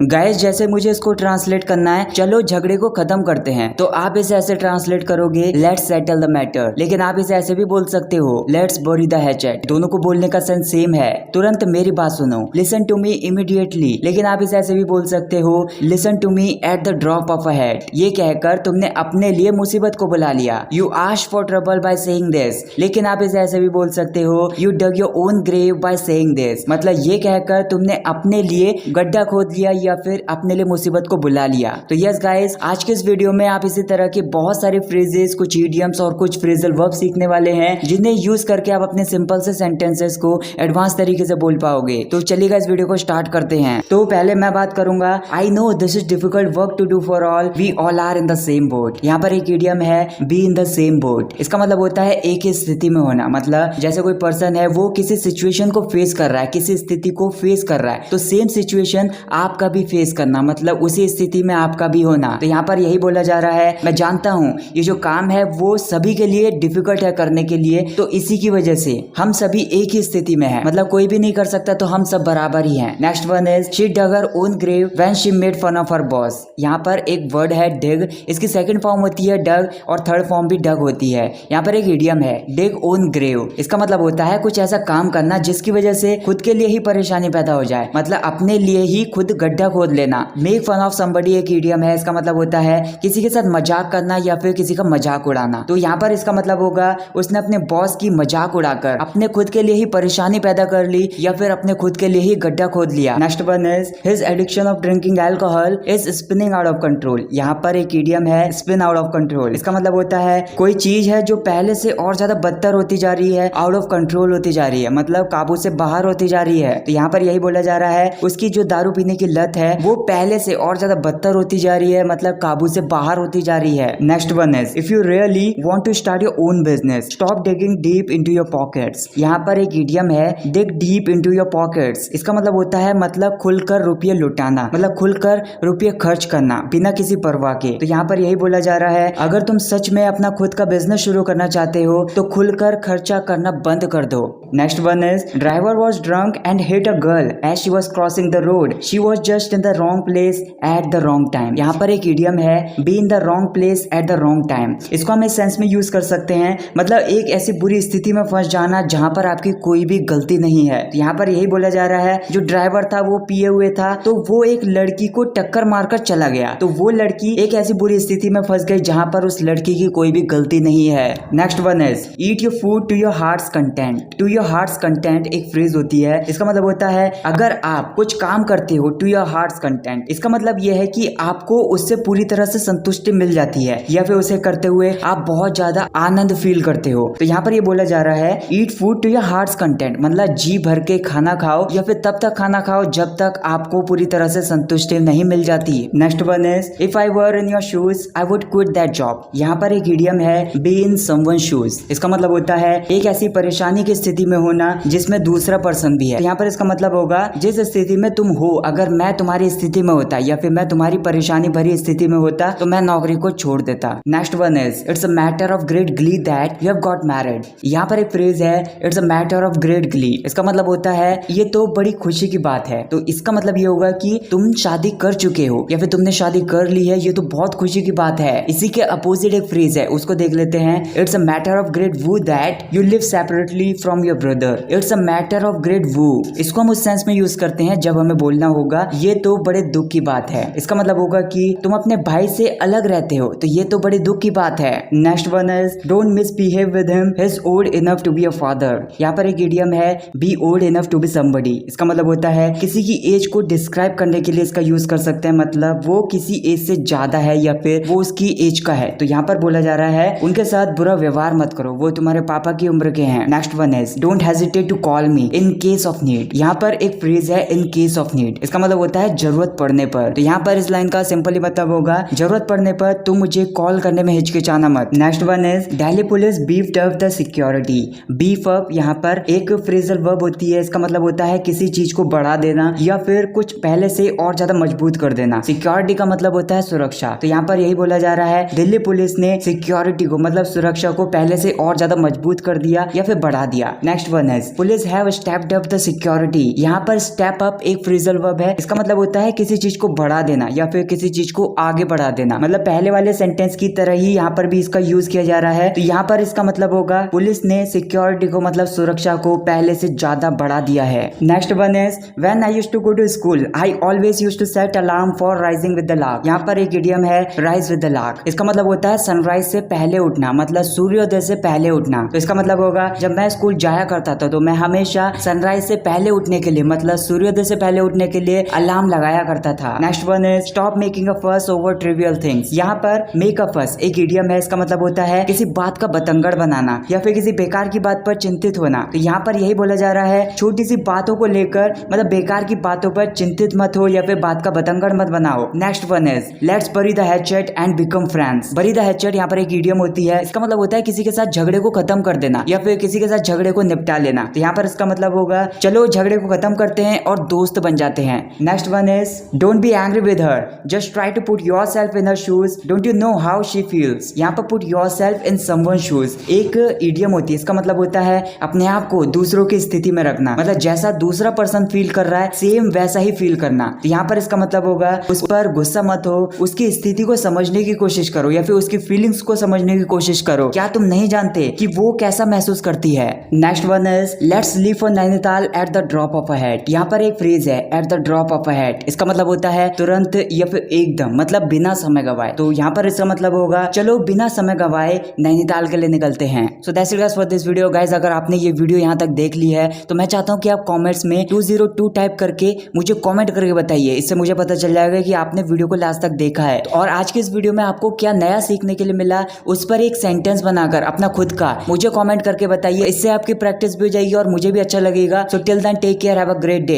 Guys जैसे मुझे इसको ट्रांसलेट करना है, चलो झगड़े को खत्म करते हैं, तो आप इसे ऐसे ट्रांसलेट करोगे लेट्स सेटल द मैटर। लेकिन आप इसे ऐसे भी बोल सकते हो लेट्स बरी द हैचेट। दोनों को बोलने का सेंस सेम है। तुरंत मेरी बात सुनो, लिसन टू मी इमीडिएटली। लेकिन आप इसे ऐसे भी बोल सकते हो listen to me at the drop of a hat. ये कहकर तुमने अपने लिए मुसीबत को बुला लिया। You asked for trouble by saying this. लेकिन आप इसे ऐसे भी बोल सकते हो you dug your own grave by saying this. मतलब ये कहकर तुमने अपने लिए गड्ढा खोद लिया या फिर अपने लिए मुसीबत को बुला लिया। तो यस गाइस, आज के इस वीडियो में आप इसी तरह के बहुत सारे फ्रेजेस, कुछ इडियम्स और कुछ फ्रेजल वर्ब सीखने वाले हैं, जिन्हें यूज करके आप अपने सिंपल से सेंटेंसेस को एडवांस तरीके से बोल पाओगे। तो चलिएगा इस वीडियो को स्टार्ट करते हैं। तो पहले मैं बात करूंगा I know this is difficult work to do for all, we all are in the same boat. यहाँ पर एक इडियम है be in the same boat. इसका मतलब होता है एक ही स्थिति में होना। मतलब जैसे कोई पर्सन है वो किसी सिचुएशन को फेस कर रहा है, किसी स्थिति को फेस कर रहा है, तो सेम सिचुएशन आपका भी फेस करना, मतलब उसी स्थिति में आपका भी होना। तो यहाँ पर यही बोला जा रहा है मैं जानता हूँ ये जो काम है वो सभी के लिए डिफिकल्ट है करने के लिए, तो इसी की वजह से हम सभी एक ही स्थिति में हैं। मतलब कोई भी नहीं कर सकता, तो हम सब बराबर ही हैं। Next one is she dug her own grave when she made fun of her boss. यहाँ पर एक वर्ड है डिग, इसकी सेकंड फॉर्म होती है डग और थर्ड फॉर्म भी डग होती है। यहाँ पर एक इडियम है डिग ओन ग्रेव। इसका मतलब होता है कुछ ऐसा काम करना जिसकी वजह से खुद के लिए ही परेशानी पैदा हो जाए, मतलब अपने लिए ही खुद गड्ढा खोद लेना। मेक फन ऑफ समबडी एक इडियम है, इसका मतलब होता है किसी के साथ मजाक करना या फिर किसी का मजाक उड़ाना। तो यहाँ पर इसका मतलब होगा उसने अपने बॉस की मजाक उड़ाकर अपने खुद के लिए ही परेशानी पैदा कर ली या फिर अपने खुद के लिए ही गड्ढा खोद लिया। Next one is his addiction of drinking alcohol is spinning out of control. यहाँ पर एक इडियम है स्पिन आउट ऑफ कंट्रोल। इसका मतलब होता है कोई चीज है जो पहले से और ज्यादा बदतर होती जा रही है, आउट ऑफ कंट्रोल होती जा रही है, मतलब काबू से बाहर होती जा रही है। तो यहाँ पर यही बोला जा रहा है उसकी जो दारू पीने की लत है वो पहले से और ज्यादा बदतर होती जा रही है, मतलब काबू से बाहर होती जा रही है। Next one is if you really want to start your own business stop digging deep into your pockets. यहाँ पर एक इडियम है dig deep into your pockets. इसका मतलब होता है मतलब खुलकर रुपये लुटाना, मतलब खुलकर रुपये खर्च करना बिना किसी परवाह के। तो यहाँ पर यही बोला जा रहा है अगर तुम सच में अपना खुद का बिजनेस शुरू करना चाहते हो तो खुलकर खर्चा करना बंद कर दो। Next one is driver was drunk and hit a girl as she was crossing the road, she was just in the wrong place at the wrong time. यहाँ पर एक इडियम है be in the wrong place at the wrong time. इसको हम इस sense में use कर सकते हैं, मतलब एक ऐसी बुरी स्थिति में फंस जाना जहां पर आपकी कोई भी गलती नहीं है। तो यहाँ पर यही बोला जा रहा है जो ड्राइवर था वो पिए हुए था, तो वो एक लड़की को टक्कर मारकर चला गया, तो वो लड़की एक ऐसी बुरी स्थिति में फंस गई जहां पर उस लड़की की कोई भी गलती नहीं है। Next one is eat your food to your heart's content. To your heart's content एक फ्रेज होती है, इसका मतलब होता है अगर आप कुछ काम करते हो टू योर हार्ट्स कंटेंट, इसका मतलब यह है कि आपको उससे पूरी तरह से संतुष्टि मिल जाती है या फिर उसे करते हुए आप बहुत ज्यादा आनंद फील करते हो। तो यहाँ पर ये बोला जा रहा है eat food to your heart's content, मतलब जी भर के खाना खाओ या फिर तब तक खाना खाओ जब तक आपको पूरी तरह से संतुष्टि नहीं मिल जाती। Next one is if I were in your shoes I would quit that job. यहाँ पर एक इडियम है बी इन समवन शूज। इसका मतलब होता है एक ऐसी परेशानी की स्थिति में होना जिसमें दूसरा पर्सन भी है। यहाँ पर इसका मतलब होगा जिस स्थिति में तुम हो, अगर मैं तुम्हारी स्थिति में होता या फिर मैं तुम्हारी परेशानी भरी स्थिति में होता तो मैं नौकरी को छोड़ देता। Next one is it's a matter of great Glee that you have got married. यहाँ पर एक फ्रेज है it's a matter of great Glee. इसका मतलब होता है ये तो बड़ी खुशी की बात है। तो इसका मतलब ये होगा कि तुम शादी कर चुके हो या फिर तुमने शादी कर ली है, ये तो बहुत खुशी की बात है। इसी के अपोजिट एक फ्रेज है, उसको देख लेते हैं it's a matter of great woe that you live separately from your brother. It's a matter of great woe, इसको हम उस सेंस में यूज करते हैं जब हमें बोलना होगा ये तो बड़े दुख की बात है। इसका मतलब होगा कि तुम अपने भाई से अलग रहते हो, तो ये तो बड़ी दुख की बात है। Next one is don't misbehave with him, he is old enough to be a father. यहाँ पर एक इडियम है be old enough to be somebody. इसका मतलब होता है किसी की एज को डिस्क्राइब करने के लिए इसका यूज कर सकते हैं, मतलब वो किसी एज से ज्यादा है या फिर वो उसकी एज का है। तो यहाँ पर बोला जा रहा है उनके साथ बुरा व्यवहार मत करो, वो तुम्हारे पापा की उम्र के हैं। Next one is don't hesitate to call me in case of need. यहाँ पर एक फ्रेज है इन केस ऑफ नीड, इसका मतलब होता है जरूरत पड़ने पर। तो यहाँ पर इस लाइन का सिंपली मतलब होगा जरूरत पड़ने पर तुम मुझे कॉल करने में हिचकिचाना मत। Next one is Delhi police beefed up the security. Beef up यहाँ पर एक फ्रेजल वर्ब होती है, इसका मतलब होता है किसी चीज को बढ़ा देना या फिर कुछ पहले से और ज्यादा मजबूत कर देना। सिक्योरिटी का मतलब होता है सुरक्षा। तो यहाँ पर यही बोला जा रहा है दिल्ली पुलिस ने सिक्योरिटी को मतलब सुरक्षा को पहले से और ज्यादा मजबूत कर दिया या फिर बढ़ा दिया। Next one is police have stepped up the security. यहाँ पर स्टेप अप एक फ्रेजल वर्ब है, इसका मतलब मतलब होता है किसी चीज को बढ़ा देना या फिर किसी चीज को आगे बढ़ा देना। मतलब पहले वाले सेंटेंस की तरह ही यहाँ पर भी इसका यूज किया जा रहा है। तो यहाँ पर इसका मतलब होगा पुलिस ने सिक्योरिटी को मतलब सुरक्षा को पहले से ज्यादा बढ़ा दिया है। Next one is when I used to go to school I always used to set alarm for rising with the lark. यहाँ पर एक इडियम है राइज विद द लार्क। इसका मतलब होता है सनराइज से पहले उठना, मतलब सूर्योदय से पहले उठना। तो इसका मतलब होगा जब मैं स्कूल जाया करता था तो मैं हमेशा सनराइज से पहले उठने के लिए मतलब सूर्योदय से पहले उठने के लिए अलार्म लगाया करता था। Next one is stop making a फस ओवर ट्रिवियल थिंग्स। यहाँ पर मेक अ फस एक इडियम है। इसका मतलब होता है किसी बात का बतंगड़ बनाना या फिर किसी बेकार की बात पर चिंतित होना। तो यहाँ पर यही बोला जा रहा है छोटी सी बातों को लेकर मतलब बेकार की बातों पर चिंतित मत हो या फिर बात का बतंगड़ मत बनाओ। नेक्स्ट वन इज लेट्स बरी the hatchet and become friends. बरी द हैचेट यहाँ पर एक इडियम होती है। इसका मतलब होता है किसी के साथ झगड़े को खत्म कर देना या फिर किसी के साथ झगड़े को निपटा लेना। तो यहाँ पर इसका मतलब होगा चलो झगड़े को खत्म करते हैं और दोस्त बन जाते हैं। Next one is don't be angry with her, just try to put yourself in her shoes, don't you know how she feels. यहाँ पर put yourself in someone shoes एक इडियम होती है। इसका मतलब होता है अपने आप को दूसरों की स्थिति में रखना, मतलब जैसा दूसरा पर्सन फील कर रहा है सेम वैसा ही फील करना। तो यहाँ पर इसका मतलब होगा उस पर गुस्सा मत हो, उसकी स्थिति को समझने की कोशिश करो या फिर उसकी फीलिंग्स को समझने की कोशिश करो। क्या तुम नहीं जानते कि वो कैसा महसूस करती है। Next one is let's leave for Nainital eight the drop of a hat. यहाँ पर एक फ्रेज है eight the drop of a hat. इसका मतलब होता है तुरंत या फिर एकदम, मतलब बिना समय गवाए। तो यहाँ पर इसका मतलब होगा चलो बिना समय गवाए नैनीताल के लिए निकलते हैं। So that's it guys for this video. Guys अगर आपने ये वीडियो यहाँ तक देख ली है तो मैं चाहता हूँ कि आप कमेंट्स में 202 टाइप करके मुझे कमेंट करके बताइए। इससे मुझे पता चल जाएगा कि आपने वीडियो को लास्ट तक देखा है। और आज के इस वीडियो में आपको क्या नया सीखने के लिए मिला उस पर एक सेंटेंस बनाकर अपना खुद का मुझे कमेंट करके बताइए। इससे आपकी प्रैक्टिस भी हो जाएगी और मुझे भी अच्छा लगेगा। So till then take care, have a great day.